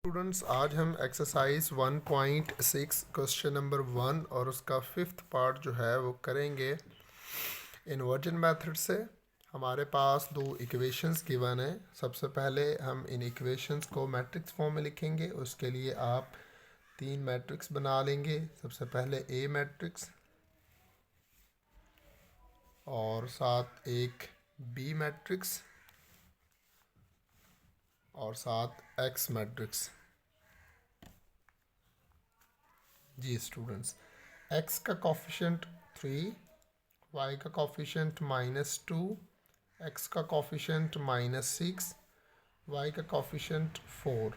Students, आज हम exercise 1.6 question number 1 और उसका फिफ्थ पार्ट जो है वो करेंगे इन्वर्जन मेथड से। हमारे पास दो इक्वेशंस गिवन है। सबसे पहले हम इन इक्वेशंस को मैट्रिक्स फॉर्म में लिखेंगे। उसके लिए आप तीन मैट्रिक्स बना लेंगे। सबसे पहले ए मैट्रिक्स और साथ एक बी मैट्रिक्स और साथ एक्स मैट्रिक्स। जी स्टूडेंट्स, एक्स का कॉफिशेंट 3, y का कॉफिशेंट -2, x का कॉफिशेंट -6, y का कॉफिशेंट 4।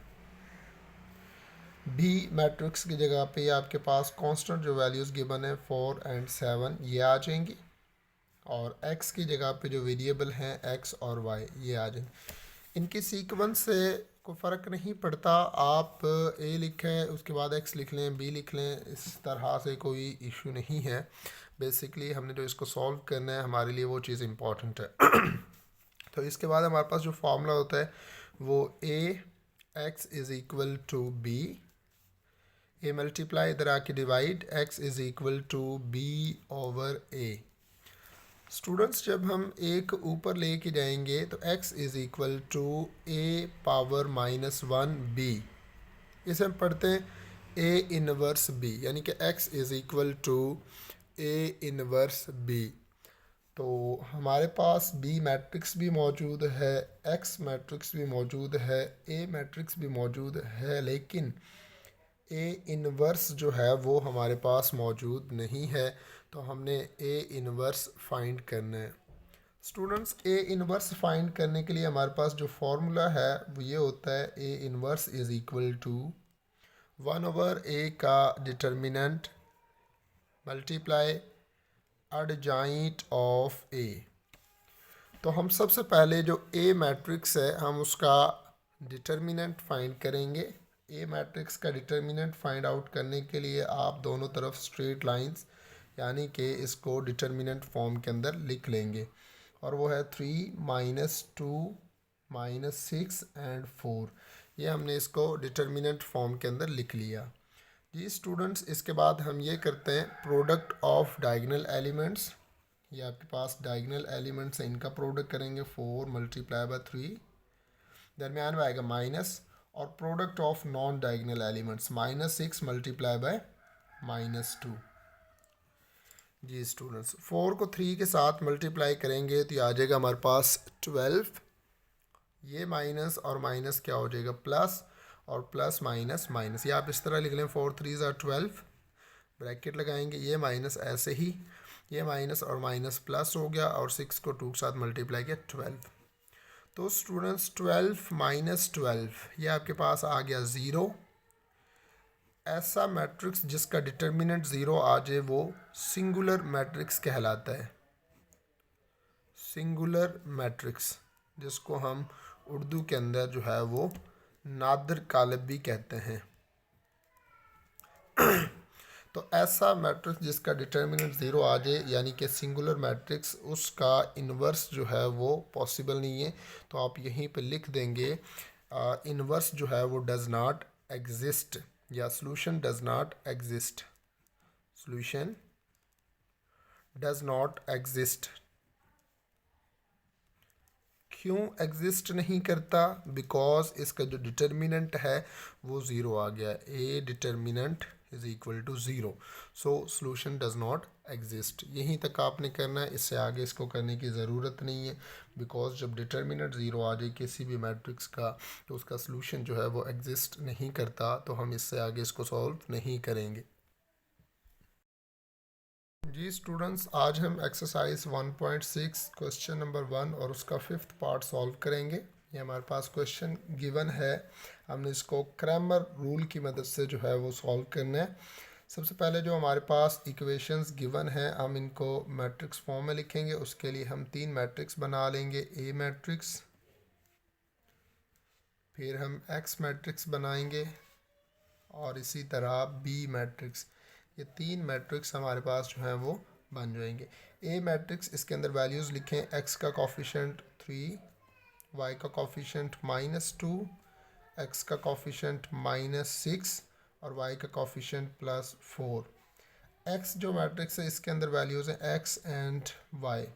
बी मैट्रिक्स की जगह पे आपके पास कांस्टेंट जो वैल्यूज़ गिवन है 4 एंड 7 ये आ जाएंगी, और x की जगह पे जो वेरिएबल हैं x और y ये आ जाएंगे। इनकी सीक्वेंस से कोई फ़र्क नहीं पड़ता, आप ए लिखें उसके बाद x लिख लें, b लिख लें, इस तरह से कोई इशू नहीं है। बेसिकली हमने जो इसको सॉल्व करना है हमारे लिए वो चीज़ इम्पॉर्टेंट है। तो इसके बाद हमारे पास जो फार्मूला होता है वो a x is equal to b, a multiply इधर आके divide x is equal to b over a. Students, जब हम ए को ऊपर लेके जाएंगे तो x is equal to a power -1 b। इसे हम पढ़ते हैं ए इनवर्स b, यानी कि x is equal to A inverse b। तो हमारे पास बी मैट्रिक्स भी मौजूद है, एक्स मैट्रिक्स भी मौजूद है, ए मैट्रिक्स भी मौजूद है, लेकिन ए इनवर्स जो है वो हमारे पास मौजूद नहीं है। तो हमने ए इनवर्स फाइंड करना है। स्टूडेंट्स, ए इनवर्स फाइंड करने के लिए हमारे पास जो फॉर्मूला है वो ये होता है A inverse is equal to 1/a का determinant multiply adjoint of A. तो हम सबसे पहले जो ए मैट्रिक्स है हम उसका डिटर्मिनेंट फाइंड करेंगे। ए मैट्रिक्स का डिटर्मिनेंट फाइंड आउट करने के लिए आप दोनों तरफ स्ट्रेट लाइंस यानी कि इसको डिटर्मिनेंट फॉर्म के अंदर लिख लेंगे, और वो है 3 -2 -6 एंड 4। ये हमने इसको डिटर्मिनेंट फॉर्म के अंदर लिख लिया। जी स्टूडेंट्स, इसके बाद हम ये करते हैं प्रोडक्ट ऑफ डायगोनल एलिमेंट्स। ये आपके पास डायगोनल एलिमेंट्स हैं, इनका प्रोडक्ट करेंगे 4 मल्टीप्लाई बाय 3, दरमियान में आएगा माइनस, और product of non diagonal elements -6 multiply by -2। जी स्टूडेंट्स, 4 को 3 के साथ मल्टीप्लाई करेंगे तो ये आ जाएगा हमारे पास 12। ये माइनस और माइनस क्या हो जाएगा प्लस, और प्लस माइनस माइनस। ये आप इस तरह लिख लें 4 3 ज़ा 12, ब्रैकेट लगाएंगे, ये माइनस ऐसे ही, ये माइनस और माइनस प्लस हो गया, और 6 को 2 के साथ मल्टीप्लाई किया 12। तो स्टूडेंट्स 12 -12 ये आपके पास आ गया 0। ऐसा मैट्रिक्स जिसका डिटर्मिनेंट 0 आ जाए वो सिंगुलर मैट्रिक्स कहलाता है। सिंगुलर मैट्रिक्स, जिसको हम उर्दू के अंदर जो है वो नादिर कालब भी कहते हैं। तो ऐसा मैट्रिक्स जिसका डिटर्मिनेंट 0 आ जाए यानी कि सिंगुलर मैट्रिक्स, उसका इन्वर्स जो है वो पॉसिबल नहीं है। तो आप यहीं पे लिख देंगे इन्वर्स जो है वो डज़ नॉट एग्जिस्ट, या solution does not exist. Solution does not exist. क्यों एग्जिस्ट नहीं करता? बिकॉज इसका जो डिटर्मिनेंट है वो ज़ीरो आ गया। A determinant is equal to zero, so solution does not exist. यहीं तक आपने करना है, इससे आगे इसको करने की ज़रूरत नहीं है। बिकॉज जब डिटर्मिनेंट ज़ीरो आ जाए किसी भी मैट्रिक्स का तो उसका सॉल्यूशन जो है वो एग्जिस्ट नहीं करता, तो हम इससे आगे इसको सॉल्व नहीं करेंगे। जी स्टूडेंट्स, आज हम एक्सरसाइज 1.6 क्वेश्चन नंबर 1 और उसका फिफ्थ पार्ट सॉल्व करेंगे। ये हमारे पास क्वेश्चन गिवन है, हमने इसको क्रैमर रूल की मदद से जो है वो सॉल्व करना है। सबसे पहले जो हमारे पास इक्वेशंस गिवन है हम इनको मैट्रिक्स फॉर्म में लिखेंगे। उसके लिए हम तीन मैट्रिक्स बना लेंगे, ए मैट्रिक्स, फिर हम एक्स मैट्रिक्स बनाएंगे, और इसी तरह बी मैट्रिक्स। ये तीन मैट्रिक्स हमारे पास जो हैं वो बन जाएंगे। ए मैट्रिक्स, इसके अंदर वैल्यूज़ लिखें, एक्स का कॉफिशेंट 3, वाई का कॉफिशेंट -2, एक्स का कॉफिशेंट -6 और वाई का कॉफिशेंट +4। एक्स जो मैट्रिक्स है इसके अंदर वैल्यूज़ हैं एक्स एंड वाई,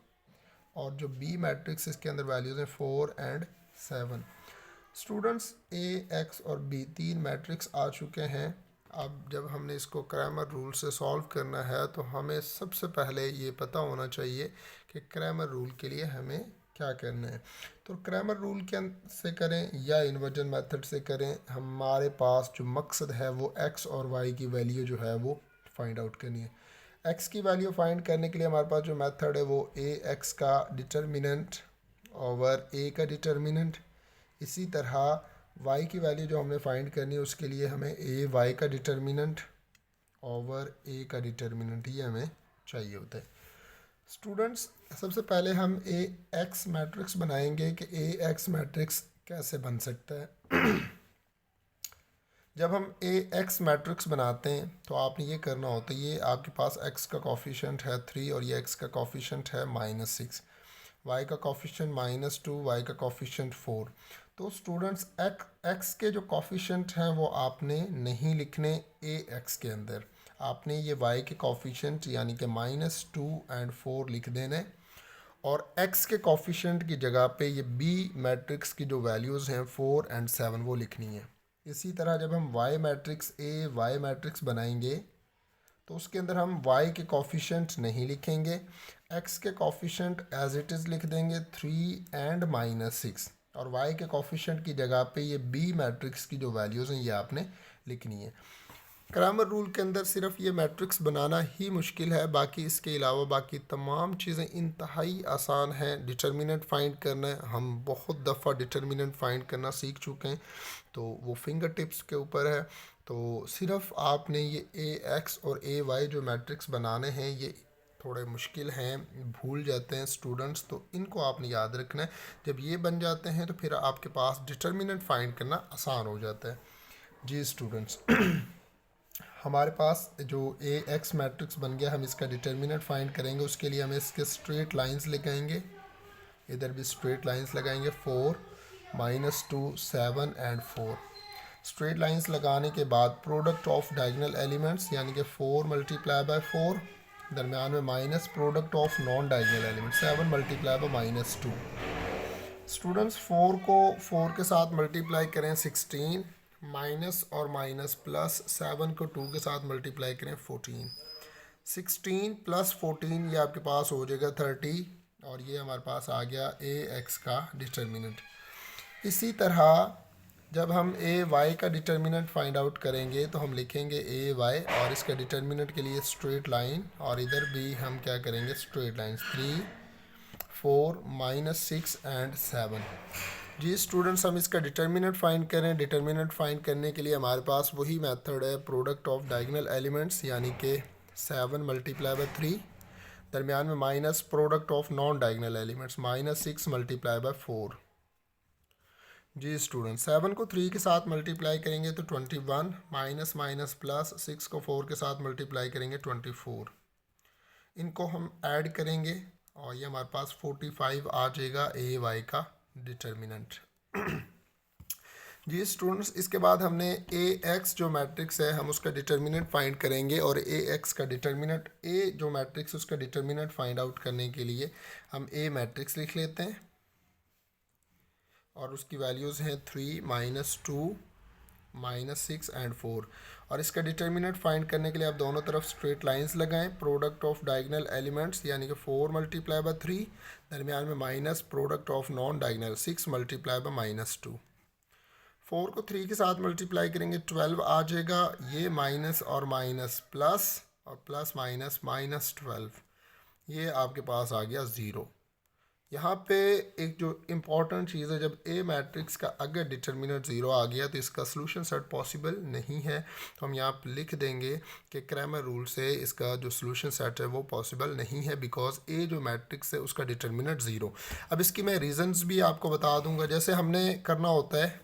और जो बी मैट्रिक्स इसके अंदर वैल्यूज़ हैं 4 एंड 7। स्टूडेंट्स ए, एक्स और बी तीन मैट्रिक्स आ चुके हैं। अब जब हमने इसको क्रैमर रूल से सॉल्व करना है तो हमें सबसे पहले ये पता होना चाहिए कि क्रैमर रूल के लिए हमें क्या करना है। तो क्रैमर रूल के से करें या इन्वर्जन मेथड से करें, हमारे पास जो मकसद है वो एक्स और वाई की वैल्यू जो है वो फाइंड आउट करनी है। एक्स की वैल्यू फाइंड करने के लिए हमारे पास जो मेथड है वो ए एक्स का डिटर्मिनेंट ओवर ए का डिटर्मिनेंट। इसी तरह y की वैल्यू जो हमने फाइंड करनी है उसके लिए हमें ए वाई का डिटर्मिनेंट ओवर ए का डिटर्मिनेंट ये हमें चाहिए होता है। स्टूडेंट्स सबसे पहले हम ए एक्स मैट्रिक्स बनाएंगे कि ए एक्स मैट्रिक्स कैसे बन सकता है। जब हम ए एक्स मैट्रिक्स बनाते हैं तो आपने ये करना होता है, ये आपके पास x का कॉफिशेंट है 3 और ये x का कॉफिशेंट है -6, y का कॉफिशेंट -2, y का कॉफिशेंट 4। तो स्टूडेंट्स एक्स के जो कॉफिशेंट हैं वो आपने नहीं लिखने ए एक्स के अंदर, आपने ये y के कॉफिशेंट यानी कि -2 एंड 4 लिख देने, और x के कॉफिशेंट की जगह पे ये b मैट्रिक्स की जो वैल्यूज़ हैं 4 एंड 7 वो लिखनी है। इसी तरह जब हम y matrix A Y matrix बनाएंगे तो उसके अंदर हम y के कॉफिशेंट नहीं लिखेंगे, x के कॉफिशेंट एज इट इज़ लिख देंगे 3 एंड -6, और y के कॉफिशेंट की जगह पे ये b मैट्रिक्स की जो वैल्यूज़ हैं ये आपने लिखनी है। क्रैमर रूल के अंदर सिर्फ ये मैट्रिक्स बनाना ही मुश्किल है, बाकी इसके अलावा बाकी तमाम चीज़ें इंतहाई आसान हैं। डिटर्मिनेंट फाइंड करना है, हम बहुत दफ़ा डिटर्मिनेंट फाइंड करना सीख चुके हैं, तो वो फिंगर टिप्स के ऊपर है। तो सिर्फ आपने ये ए एक्स और ए वाई जो मैट्रिक्स बनाने हैं ये थोड़े मुश्किल हैं, भूल जाते हैं स्टूडेंट्स, तो इनको आपने याद रखना है। जब ये बन जाते हैं तो फिर आपके पास डिटर्मिनेंट फाइंड करना आसान हो जाता है। जी स्टूडेंट्स, हमारे पास जो ए एक्स मैट्रिक्स बन गया, हम इसका डिटर्मिनेंट फाइंड करेंगे। उसके लिए हमें इसके स्ट्रेट लाइंस लगाएंगे, इधर भी स्ट्रेट लाइंस लगाएंगे 4 -2 7 एंड 4। स्ट्रेट लाइंस लगाने के बाद प्रोडक्ट ऑफ डायगोनल एलिमेंट्स यानी कि 4 × 4, दरमियान में minus product of non diagonal element 7 × -2। Students 4 को 4 के साथ मल्टीप्लाई करें 16, माइनस और माइनस प्लस 7 को 2 के साथ मल्टीप्लाई करें 14। 16 + 14 ये आपके पास हो जाएगा 30, और ये हमारे पास आ गया ए एक्स का डिटर्मिनेंट। इसी तरह जब हम ए वाई का डिटर्मिनेंट फाइंड आउट करेंगे तो हम लिखेंगे ए वाई, और इसका डिटर्मिनेंट के लिए स्ट्रेट लाइन, और इधर भी हम क्या करेंगे स्ट्रेट लाइन 3 4 -6 एंड 7। जी स्टूडेंट्स, हम इसका डिटर्मिनेंट फाइंड करें। डिटर्मिनेंट फाइंड करने के लिए हमारे पास वही मेथड है, प्रोडक्ट ऑफ डायगोनल एलिमेंट्स यानी कि 7 × 3, दरमियान में minus product of non diagonal elements -6 × 4। जी स्टूडेंट, 7 को 3 के साथ मल्टीप्लाई करेंगे तो 21, माइनस माइनस प्लस 6 को 4 के साथ मल्टीप्लाई करेंगे 24। इनको हम ऐड करेंगे और ये हमारे पास 45 आ जाएगा ए वाई का डिटर्मिनेंट। जी स्टूडेंट्स, इसके बाद हमने ए एक्स जो मैट्रिक्स है हम उसका डिटर्मिनेंट फाइंड करेंगे, और ए एक्स का डिटर्मिनेंट ए जो मैट्रिक्स उसका डिटर्मिनेंट फाइंड आउट करने के लिए हम ए मैट्रिक्स लिख लेते हैं, और उसकी वैल्यूज़ हैं 3 -2 -6 एंड 4। और इसका डिटर्मिनेंट फाइंड करने के लिए आप दोनों तरफ स्ट्रेट लाइंस लगाएं, प्रोडक्ट ऑफ डायगोनल एलिमेंट्स यानी कि 4 × 3, दरमियान में minus product of non diagonal 6 × -2। 4 को 3 के साथ मल्टीप्लाई करेंगे 12 आ जाएगा, ये माइनस और माइनस प्लस, और प्लस माइनस -12, ये आपके पास आ गया 0। यहाँ पे एक जो इम्पॉर्टेंट चीज़ है, जब ए मैट्रिक्स का अगर डिटर्मिनेंट 0 आ गया तो इसका सोल्यूशन सेट पॉसिबल नहीं है, तो हम यहाँ पे लिख देंगे कि क्रैमर रूल से इसका जो सोल्यूशन सेट है वो पॉसिबल नहीं है, बिकॉज ए जो मैट्रिक्स है उसका डिटर्मिनेंट 0। अब इसकी मैं रीज़न्स भी आपको बता दूंगा। जैसे हमने करना होता है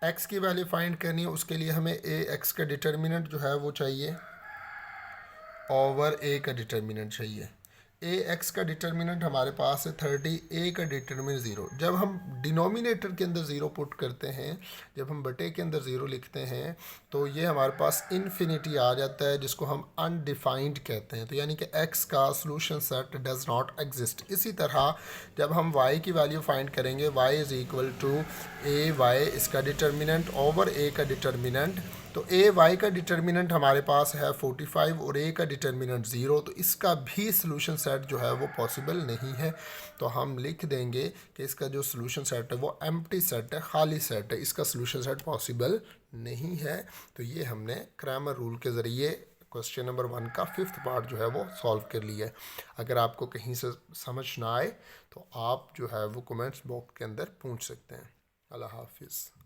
एक्स की वैल्यू फाइंड करनी है, उसके लिए हमें ए एक्स का डिटर्मिनेंट जो है वो चाहिए ओवर ए का डिटर्मिनेंट चाहिए। ए एक्स का डिटर्मिनेंट हमारे पास है 30, ए का डिटर्मिनेंट 0। जब हम डिनोमिनेटर के अंदर 0 पुट करते हैं, जब हम बटे के अंदर 0 लिखते हैं, तो ये हमारे पास इन्फिनिटी आ जाता है, जिसको हम अनडिफाइंड कहते हैं। तो यानी कि एक्स का solution set does not exist. इसी तरह जब हम वाई की वैल्यू फाइंड करेंगे, Y is equal to A Y इसका डिटर्मिनेंट ओवर ए का डिटर्मिनेंट, तो ए वाई का डिटर्मिनेंट हमारे पास है 45 और ए का डिटर्मिनेंट 0, तो इसका भी सोल्यूशन सेट जो है वो पॉसिबल नहीं है। तो हम लिख देंगे कि इसका जो सोल्यूशन सेट है वो एम्प्टी सेट है, खाली सेट है, इसका सोल्यूशन सेट पॉसिबल नहीं है। तो ये हमने क्रैमर रूल के ज़रिए क्वेश्चन नंबर 1 का 5th पार्ट जो है वो सॉल्व कर लिया है। अगर आपको कहीं से समझ ना आए तो आप जो है वो कमेंट्स बॉक्स के अंदर पूछ सकते हैं। अल्लाह हाफिज़।